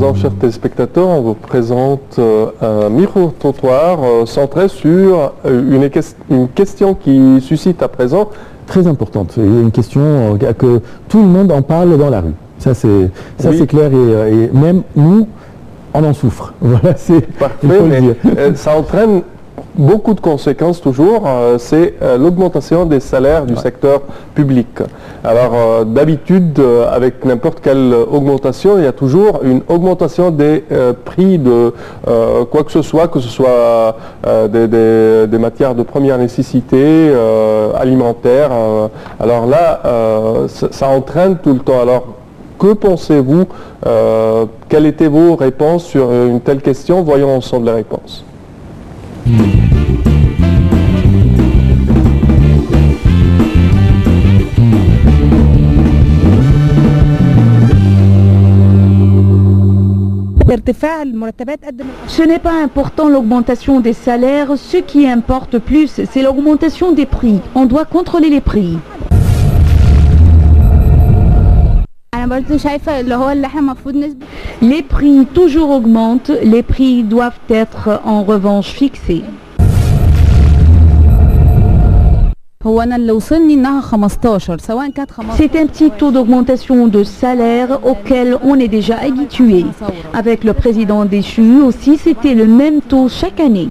présent, chers téléspectateurs, on vous présente un micro-trottoir centré sur une question qui suscite à présent. Très importante, une question que tout le monde en parle dans la rue. Ça c'est clair et même nous, on en souffre. Voilà, il faut le dire. Ça entraîne beaucoup de conséquences toujours, c'est l'augmentation des salaires du secteur public. Alors d'habitude, avec n'importe quelle augmentation, il y a toujours une augmentation des prix de quoi que ce soit des matières de première nécessité, alimentaires. Alors là, ça entraîne tout le temps. Alors, que pensez-vous? Quelles étaient vos réponses sur une telle question? Voyons ensemble les réponses. Ce n'est pas important l'augmentation des salaires, ce qui importe plus, c'est l'augmentation des prix. On doit contrôler les prix. Les prix toujours augmentent, les prix doivent être en revanche fixés. C'est un petit taux d'augmentation de salaire auquel on est déjà habitué. Avec le président déchu aussi, c'était le même taux chaque année.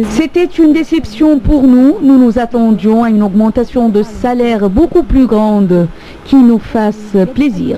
C'était une déception pour nous. Nous nous attendions à une augmentation de salaire beaucoup plus grande qui nous fasse plaisir.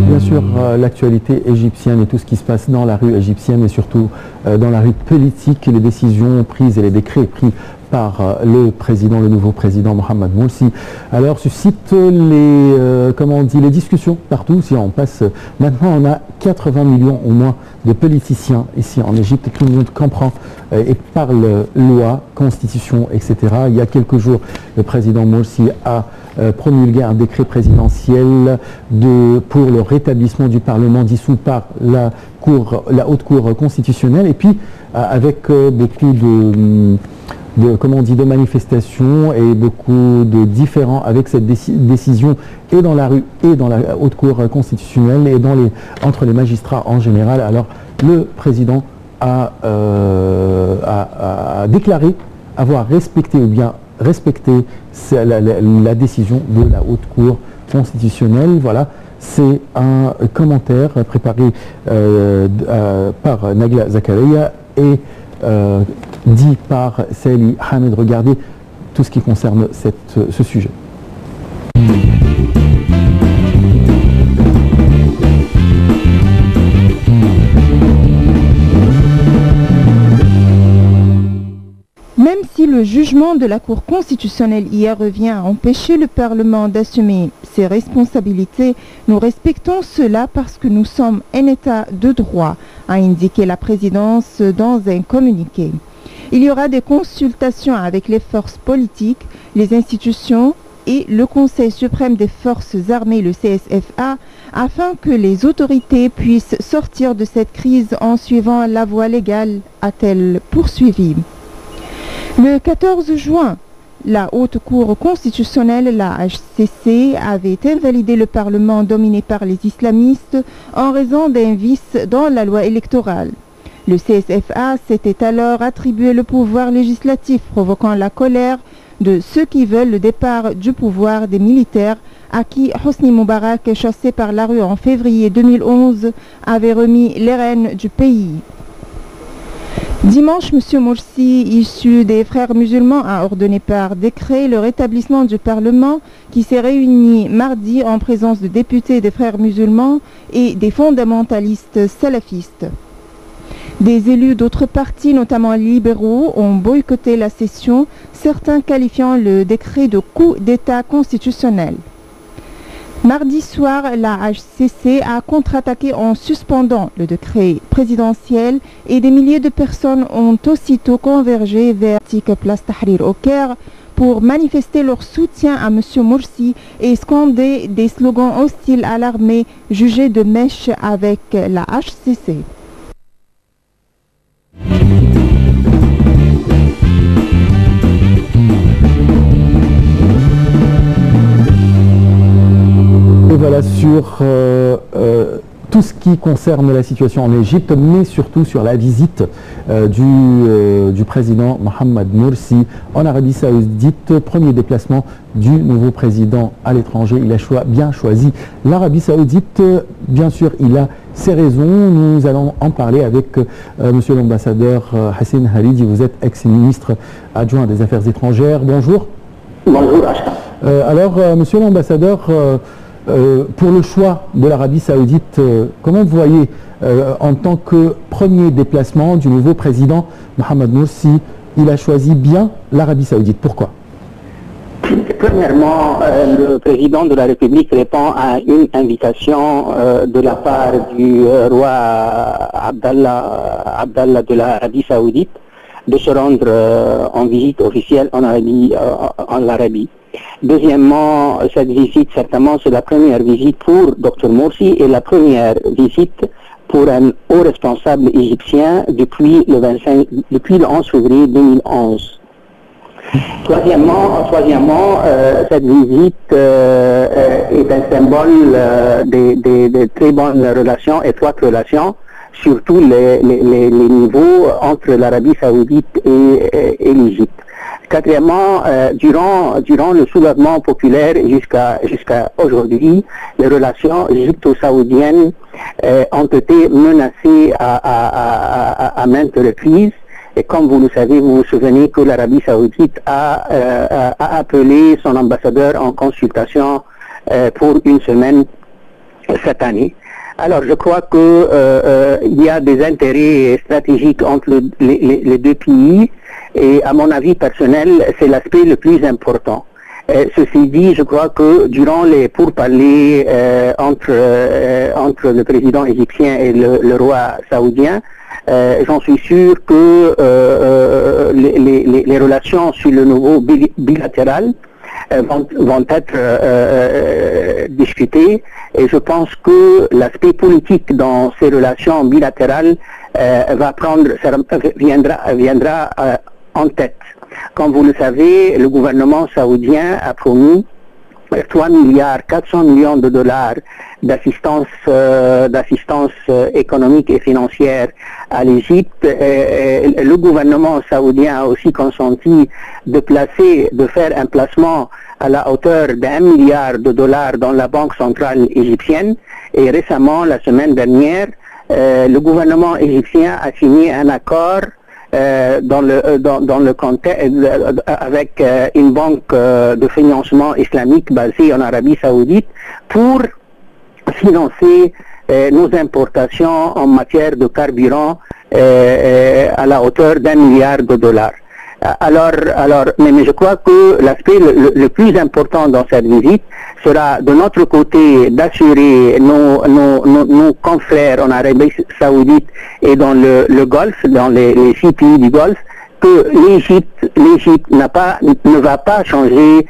Bien sûr, l'actualité égyptienne et tout ce qui se passe dans la rue égyptienne et surtout dans la rue politique, les décisions prises et les décrets pris par le nouveau président Mohamed Morsi, alors suscite les discussions partout. Si on passe, maintenant on a 80 millions au moins de politiciens ici en Égypte et tout le monde comprend et parle loi, constitution, etc. Il y a quelques jours, le président Morsi a promulgué un décret présidentiel pour le rétablissement du Parlement dissous par la haute cour constitutionnelle et puis avec beaucoup de manifestations et beaucoup de différends avec cette décision et dans la rue et dans la haute cour constitutionnelle et entre les magistrats en général. Alors le président a déclaré avoir respecté la décision de la haute cour constitutionnelle. Voilà, c'est un commentaire préparé par Nagla Zakaria et dit par Sali Hamed. Regardez tout ce qui concerne ce sujet. Même si le jugement de la Cour constitutionnelle hier revient à empêcher le Parlement d'assumer ses responsabilités, nous respectons cela parce que nous sommes un État de droit, a indiqué la présidence dans un communiqué. Il y aura des consultations avec les forces politiques, les institutions et le Conseil suprême des forces armées, le CSFA, afin que les autorités puissent sortir de cette crise en suivant la voie légale, a-t-elle poursuivi. Le 14 juin, la Haute Cour constitutionnelle, la HCC, avait invalidé le Parlement dominé par les islamistes en raison d'un vice dans la loi électorale. Le CSFA s'était alors attribué le pouvoir législatif, provoquant la colère de ceux qui veulent le départ du pouvoir des militaires à qui Hosni Moubarak, chassé par la rue en février 2011, avait remis les rênes du pays. Dimanche, M. Morsi, issu des Frères musulmans, a ordonné par décret le rétablissement du Parlement qui s'est réuni mardi en présence de députés des Frères musulmans et des fondamentalistes salafistes. Des élus d'autres partis, notamment libéraux, ont boycotté la session, certains qualifiant le décret de coup d'État constitutionnel. Mardi soir, la HCC a contre-attaqué en suspendant le décret présidentiel et des milliers de personnes ont aussitôt convergé vers Place Tahrir au Caire pour manifester leur soutien à M. Morsi et scander des slogans hostiles à l'armée jugée de mèche avec la HCC. Et voilà sur tout ce qui concerne la situation en Égypte, mais surtout sur la visite du président Mohamed Morsi en Arabie Saoudite. Premier déplacement du nouveau président à l'étranger. Il a bien choisi l'Arabie Saoudite. Bien sûr, il a ses raisons. Nous allons en parler avec monsieur l'ambassadeur Hassan Halidi. Vous êtes ex-ministre adjoint des Affaires étrangères. Bonjour. Bonjour. Alors, monsieur l'ambassadeur, pour le choix de l'Arabie Saoudite, comment vous voyez en tant que premier déplacement du nouveau président Mohamed Morsi, il a choisi bien l'Arabie Saoudite? Pourquoi? Premièrement, le président de la République répond à une invitation de la part du roi Abdallah de l'Arabie Saoudite de se rendre en visite officielle en Arabie. Deuxièmement, cette visite, certainement, c'est la première visite pour Dr Morsi et la première visite pour un haut responsable égyptien depuis le 11 février 2011. Troisièmement, cette visite est un symbole des très bonnes relations, étroites relations, sur tous les niveaux entre l'Arabie Saoudite et l'Égypte. Quatrièmement, durant le soulèvement populaire jusqu'à aujourd'hui, les relations égypto-saoudiennes ont été menacées à maintes reprises. Et comme vous le savez, vous vous souvenez que l'Arabie Saoudite a appelé son ambassadeur en consultation pour une semaine cette année. Alors je crois que il y a des intérêts stratégiques entre les deux pays et à mon avis personnel, c'est l'aspect le plus important. Ceci dit, je crois que durant les pourparlers entre le président égyptien et le roi saoudien, j'en suis sûr que les relations sur le niveau bilatéral vont être discutées, et je pense que l'aspect politique dans ces relations bilatérales viendra en tête. Comme vous le savez, le gouvernement saoudien a promis 3 milliards 400 millions de dollars d'assistance économique et financière à l'Égypte. Le gouvernement saoudien a aussi consenti de faire un placement à la hauteur d'1 milliard de dollars dans la Banque centrale égyptienne. Et récemment, la semaine dernière, le gouvernement égyptien a signé un accord dans le contexte avec une banque de financement islamique basée en Arabie Saoudite pour financer nos importations en matière de carburant à la hauteur d'1 milliard de dollars. Mais je crois que l'aspect le plus important dans cette visite sera de notre côté d'assurer nos confrères en Arabie Saoudite et dans le Golfe, dans les 6 pays du Golfe, que l'Égypte ne va pas changer